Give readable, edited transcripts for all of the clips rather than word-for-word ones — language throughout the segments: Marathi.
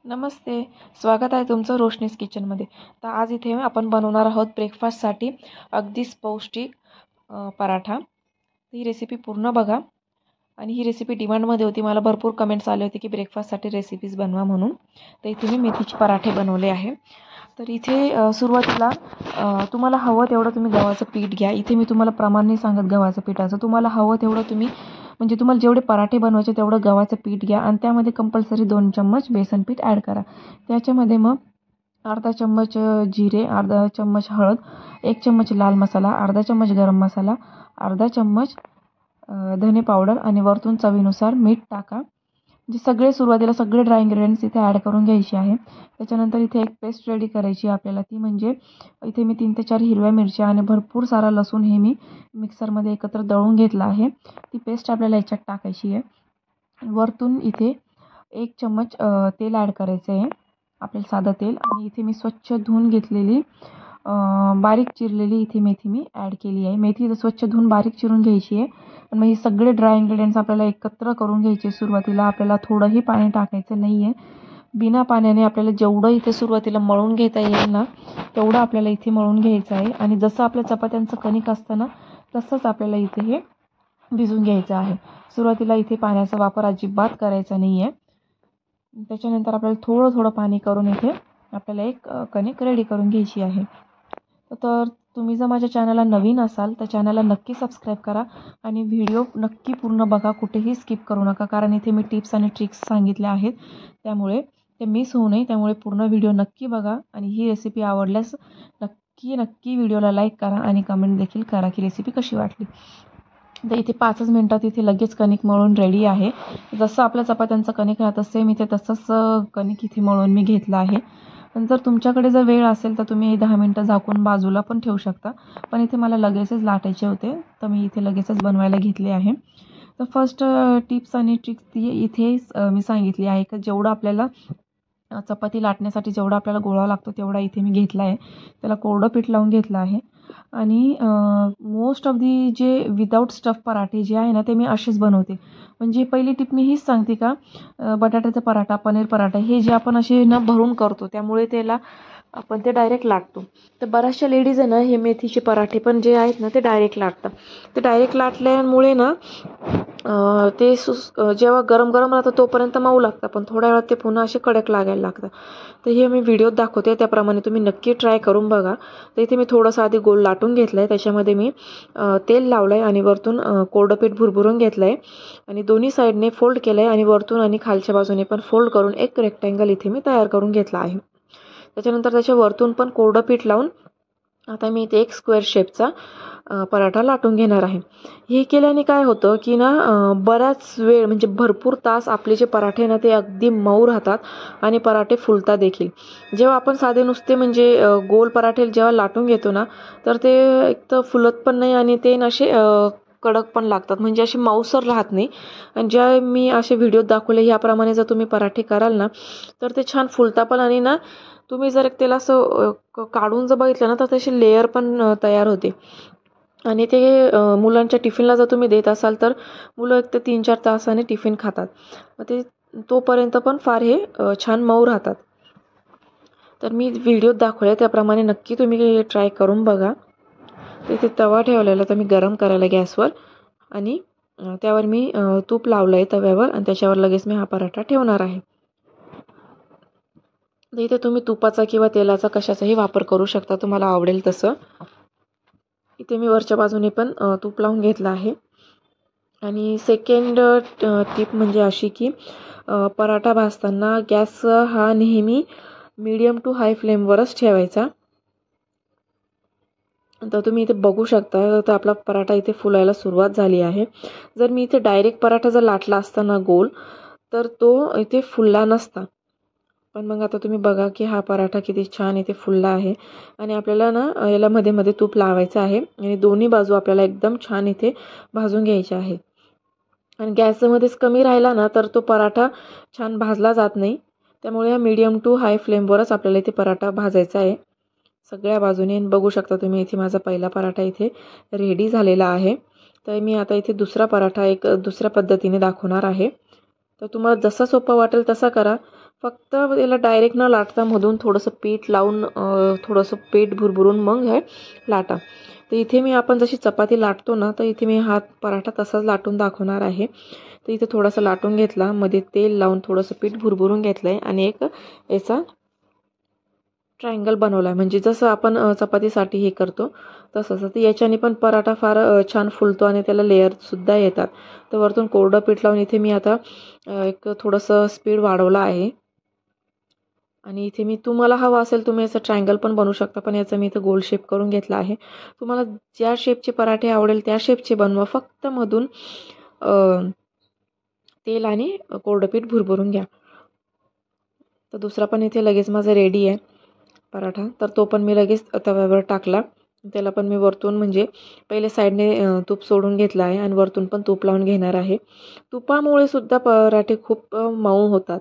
नमस्ते. स्वागत आहे तुमचं रोशनीज किचनमध्ये. तर आज इथे आपण बनवणार आहोत ब्रेकफास्टसाठी अगदीच पौष्टिक पराठा. ही रेसिपी पूर्ण बघा. आणि ही रेसिपी डिमांडमध्ये होती. मला भरपूर कमेंट्स आले होते की ब्रेकफास्टसाठी रेसिपीज बनवा म्हणून. तर इथे मी मेथीचे पराठे बनवले आहे. तर इथे सुरुवातीला तुम्हाला हवं तेवढं तुम्ही गव्हाचं पीठ घ्या. इथे मी तुम्हाला प्रमाण नाही सांगत गव्हाचं पिठाचं. तुम्हाला हवं तेवढं तुम्ही म्हणजे तुम्हाला जेवढे पराठे बनवायचे तेवढं गव्हाचं पीठ घ्या आणि त्यामध्ये कंपल्सरी 2 चम्मच बेसन पीठ ॲड करा. त्याच्यामध्ये मग अर्धा चम्मच जिरे, अर्धा चम्मच हळद, 1 चम्मच लाल मसाला, अर्धा चम्मच गरम मसाला, अर्धा चम्मच धने पावडर आणि वरतून चवीनुसार मीठ टाका. म्हणजे सगळे सुरुवातीला सगळे ड्राय इन्ग्रेडियंट्स इथे ॲड करून घ्यायचे आहे. त्याच्यानंतर इथे एक पेस्ट रेडी करायची आपल्याला. ती म्हणजे इथे मी 3 ते 4 हिरव्या मिरच्या आणि भरपूर सारा लसूण हे मी मिक्सरमध्ये एकत्र दळून घेतला आहे. ती पेस्ट आपल्याला याच्यात टाकायची आहे. वरतून इथे 1 चम्मच तेल ॲड करायचं आहे, आपल्याला साधं तेल. आणि इथे मी स्वच्छ धुवून घेतलेली बारीक चिरलेली इथे मेथी मी ॲड केली आहे. मेथी स्वच्छ धुवून बारीक चिरून घ्यायची आहे. आणि मग हे सगळे ड्राय इन्ग्रेडियंट्स आपल्याला एकत्र करून घ्यायचे. सुरुवातीला आपल्याला थोडंही पाणी टाकायचं नाही आहे. बिना पाण्याने आपल्याला जेवढं इथे सुरुवातीला मळून घेता येईल ना तेवढं आपल्याला इथे मळून घ्यायचं आहे. आणि जसं आपल्या चपात्यांचं कणिक असतं ना तसंच आपल्याला इथे हे भिजवून घ्यायचं आहे. सुरुवातीला इथे पाण्याचा वापर अजिबात करायचा नाही आहे. त्याच्यानंतर आपल्याला थोडं थोडं पाणी करून इथे आपल्याला एक कणिक रेडी करून घ्यायची आहे. तर तुम्ही जर माझ्या चॅनलला नवीन असाल तर चॅनलला नक्की सबस्क्राईब करा आणि व्हिडिओ नक्की पूर्ण बघा. कुठेही स्किप करू नका, कारण इथे मी टिप्स आणि ट्रिक्स सांगितल्या आहेत. त्यामुळे ते मिस होऊ नये. त्यामुळे पूर्ण व्हिडिओ नक्की बघा. आणि ही रेसिपी आवडल्यास नक्की व्हिडिओला लाईक करा आणि कमेंट देखील करा की रेसिपी कशी वाटली. तर इथे 5च मिनटात इथे लगेच कणिक मळून रेडी आहे. जसं आपल्या चपात्यांचं कणिक राहतं सेम इथे तसंच कणिक इथे मळून मी घेतलं आहे. पण जर तुमच्याकडे जर वेळ असेल तर तुम्ही 10 मिनटं झाकून बाजूला पण ठेवू शकता. पण इथे मला लगेचच लाटायचे होते तर मी इथे लगेचच बनवायला घेतले आहे. तर फर्स्ट टिप्स आणि ट्रिक्स ती इथे मी सांगितली आहे की जेवढं आपल्याला चपाती लाटण्यासाठी जेवढा आपल्याला गोळा लागतो तेवढा इथे मी घेतला आहे. त्याला कोरडं पीठ लावून घेतलं आहे. आणि मोस्ट ऑफ दी जे विदाऊट स्टफ पराठे जे आहे ना ते मी असेच बनवते. म्हणजे पहिली टिप मी हीच सांगते का बटाट्याचा पराठा, पनीर पराठा हे जे आपण असे ना भरून करतो त्यामुळे त्याला आपण ते डायरेक्ट लाटतो. तर बऱ्याचशा लेडीज आहे ना हे मेथीचे पराठे पण जे आहेत ना ते डायरेक्ट लाटतात. ते डायरेक्ट लाटल्यामुळे ना ते जेव्हा गरम गरम राहतं तोपर्यंत मऊ लागतं, पण थोड्या वेळात ते पुन्हा असे कडक लागायला लागतं. तर हे मी व्हिडिओत दाखवते त्याप्रमाणे तुम्ही नक्की ट्राय करून बघा. तर इथे मी थोडंसं आधी गोल लाटून घेतलं आहे. त्याच्यामध्ये मी तेल लावलं आहे आणि वरतून कोरडं पीठ भुरभुरून घेतलं आहे आणि दोन्ही साईडने फोल्ड केलं आहे आणि वरतून आणि खालच्या बाजूने पण फोल्ड करून एक रेक्टँगल इथे मी तयार करून घेतला आहे. त्याच्यानंतर त्याच्या वरतून पण कोरडं पीठ लावून आता मी इथे एक स्क्वेअर शेपचा पराठा लाटून घेणार आहे. हे केल्याने काय होतं की ना बराच वेळ म्हणजे भरपूर तास आपले जे पराठे ना ते अगदी मऊ राहतात आणि पराठे फुलतात देखील. जेव्हा आपण साधे नुसते म्हणजे गोल पराठे जेव्हा लाटून घेतो ना तर ते एक तर फुलत पण नाही आणि ते असे कडक पण लागतात, म्हणजे असे मऊसर राहत नाही. आणि ज्या मी असे व्हिडिओत दाखवले ह्याप्रमाणे जर तुम्ही पराठे कराल ना तर ते छान फुलता पण. आणि ना तुम्ही जर त्याला असं काढून जर बघितलं ना तर तशी लेअर पण तयार होते. आणि ते मुलांच्या टिफिनला जर तुम्ही देत असाल तर मुलं एक ते 3-4 तासाने टिफिन खातात. ते तोपर्यंत पण फार हे छान मऊ राहतात. तर मी व्हिडिओत दाखवले त्याप्रमाणे नक्की तुम्ही ट्राय करून बघा. इथे तवा ठेवलेला तर मी गरम करायला गॅसवर आणि त्यावर मी तूप लावलं आहे तव्यावर आणि त्याच्यावर लगेच मी हा पराठा ठेवणार आहे. इथे तुम्ही तुपाचा किंवा तेलाचा कशाचाही वापर करू शकता, तुम्हाला आवडेल तसं. इथे मी वरच्या बाजूने पण तूप लावून घेतलं आहे. आणि सेकंड टिप म्हणजे अशी की पराठा भाजताना गॅस हा नेहमी मीडियम टू हाय फ्लेमवरच ठेवायचा. तर तुम्ही इथे बघू शकता तर आपला पराठा इथे फुलायला सुरुवात झाली आहे. जर मी इथे डायरेक्ट पराठा जर लाटला असता ना गोल तर तो इथे फुलला नसता. पण मग आता तुम्ही बघा की हा पराठा किती छान इथे फुलला आहे. आणि आपल्याला ना याला मध्ये मध्ये तूप लावायचं आहे आणि दोन्ही बाजू आपल्याला एकदम छान इथे भाजून घ्यायचे आहे. आणि गॅसमध्येच कमी राहिला ना तर तो पराठा छान भाजला जात नाही. त्यामुळे मीडियम टू हाय फ्लेमवरच आपल्याला इथे पराठा भाजायचा आहे सगळ्या बाजूने. बघू शकता तुम्ही इथे माझा पहिला पराठा इथे रेडी झालेला आहे. तर मी आता इथे दुसरा पराठा एक दुसऱ्या पद्धतीने दाखवणार आहे. तर तुम्हाला जसा सोपा वाटेल तसा करा. फक्त याला डायरेक्ट न लाटता मधून थोडंसं पीठ लावून थोडंसं पीठ भुरभुरून मग हे लाटा. तर इथे मी आपण जशी चपाती लाटतो ना, तर इथे मी हा पराठा तसाच लाटून दाखवणार आहे. तर इथे थोडासा लाटून घेतला, मध्ये तेल लावून थोडंसं पीठ भुरभुरून घेतलं आहे आणि एक याचा ट्रायंगल बनवला आहे. म्हणजे जसं आपण चपातीसाठी हे करतो तसंच. तर याच्याने पण पराठा फार छान फुलतो आणि त्याला लेअरसुद्धा येतात. तर वरतून कोरडं पीठ लावून इथे मी आता एक थोडंसं स्पीड वाढवलं आहे. आणि इथे मी तुम्हाला हवं असेल तुम्ही याचं ट्रायंगल पण बनवू शकता, पण याचा मी इथं गोल शेप करून घेतला आहे. तुम्हाला ज्या शेपचे पराठे आवडेल त्या शेपचे बनवा. फक्त मधून तेल आणि कोरडं पीठ भुरभुरून घ्या. तर दुसरा पण इथे लगेच माझा रेडी आहे पराठा. तर तो पण मी लगेच तव्यावर टाकला. त्याला पण मी वरतून म्हणजे पहिले साईडने तूप सोडून घेतलं आहे आणि वरतून पण तूप लावून घेणार आहे. तुपामुळे सुद्धा पराठे खूप मऊ होतात.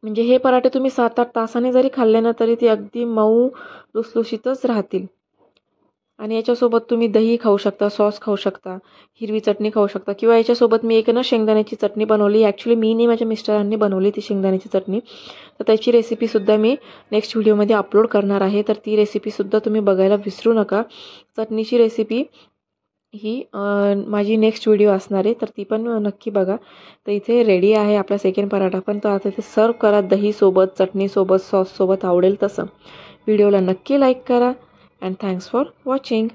म्हणजे हे पराठे तुम्ही 7-8 तासाने जरी खाल्ले ना, तरी ते अगदी मऊ लुसलुशीतच राहतील. आणि याच्यासोबत तुम्ही दही खाऊ शकता, सॉस खाऊ शकता, हिरवी चटणी खाऊ शकता किंवा याच्यासोबत मी एक ना शेंगदाण्याची चटणी बनवली. ॲक्च्युली मी नाही, माझ्या मिस्टरांनी बनवली ती शेंगदाण्याची चटणी. तर त्याची रेसिपीसुद्धा मी नेक्स्ट व्हिडिओमध्ये अपलोड करणार आहे. तर ती रेसिपीसुद्धा तुम्ही बघायला विसरू नका. चटणीची रेसिपी ही माझी नेक्स्ट व्हिडिओ असणार आहे, तर ती पण नक्की बघा. तर इथे रेडी आहे आपला सेकंड पराठा पण. तर आता इथे सर्व करा दहीसोबत, चटणीसोबत, सॉससोबत आवडेल तसं. व्हिडिओला नक्की लाईक करा अँड थँक्स फॉर वॉचिंग.